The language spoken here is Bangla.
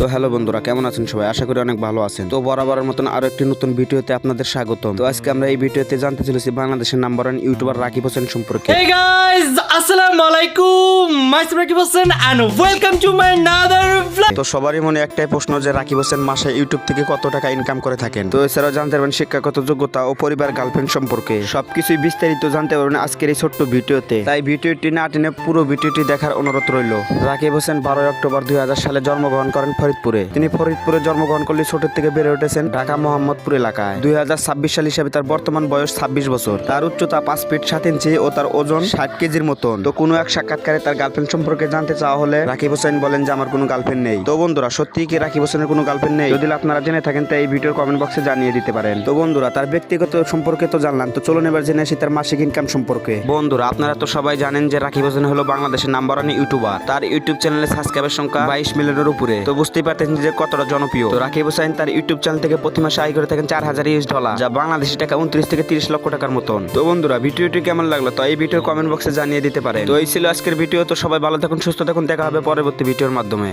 তো হ্যালো বন্ধুরা, কেমন আছেন সবাই? আশা করি অনেক ভালো আছেন। তো বরাবরের মতন আরো একটি নতুন ভিডিওতে আপনাদের স্বাগতম। তো আজকে আমরা এই ভিডিওতে জানতে চলেছি বাংলাদেশের নাম্বার 1 ইউটিউবার রাকিব হোসেন সম্পর্কে। Hey guys, assalamu alaikum. Myself Rakib Hossain and welcome to my another vlog. তো সবারই মনে একটাই প্রশ্ন যে রাকিব হোসেন মাসে ইউটিউব থেকে কত টাকা ইনকাম করে থাকেন। তো এছাড়াও জানতে পারবেন শিক্ষাগত যোগ্যতা ও পরিবার, গার্লফ্রেন্ড সম্পর্কে সবকিছুই বিস্তারিত জানতে পারবেন আজকের এই ছোট্ট ভিডিওতে। তাই ভিডিওটি না টেনে পুরো ভিডিওটি দেখার অনুরোধ রইল। রাকিব হোসেন 12 অক্টোবর 2000 সালে জন্মগ্রহণ করেন ফরিদপুরে। তিনি ফরিদপুরে জন্মগ্রহণ করলে ছোট থেকে বেড়ে উঠেছেন ঢাকা মোহাম্মদপুর এলাকায়। 2026 সাল হিসাবে তার বর্তমান বয়স 26 বছর। তার উচ্চতা 5 ফিট 7 ইঞ্চি ও তার ওজন 60 কেজির মতন। তো কোনো এক সাক্ষাৎকারে তার গার্লফ্রেন্ড সম্পর্কে জানতে চাওয়া হলে রাকিব হোসেন বলেন যে আমার কোনো গার্লফ্রেন্ড নেই। তো বন্ধুরা, সত্যি কি রাকিব হোসেনের কোনো গার্লফ্রেন্ড নেই? যদি আপনারা জেনে থাকেন তাই এই ভিডিওর কমেন্ট বক্সে জানিয়ে দিতে পারেন। তো বন্ধুরা, তার ব্যক্তিগত সম্পর্কে তো জানলাম, তো চলুন এবার জেনে আসি তার মাসিক ইনকাম সম্পর্কে। বন্ধুরা, আপনারা তো সবাই জানেন যে রাকিব হোসেন হলো বাংলাদেশের নাম্বার 1 ইউটিউবার। তার ইউটিউব চ্যানেলে সাবস্ক্রাইবার সংখ্যা 22 মিলিয়নের উপরে। তো বুঝতেই পারতেছেন যে কতটা জনপ্রিয়। তো রাকিব হোসেন তার ইউটিউব চ্যানেল থেকে প্রতি মাসে আয় করে থাকেন $4000, যা বাংলাদেশি টাকা 29 থেকে 30 লক্ষ টাকার মতন। তো বন্ধুরা, ভিডিওটি কেমন লাগলো তো এই ভিডিওর কমেন্ট বক্সে জানিয়ে দিতে পারেন। তো এই ছিল আজকের ভিডিও। তো সবাই ভালো থাকুন, সুস্থ থাকুন, দেখা হবে পরবর্তী ভিডিওর মাধ্যমে।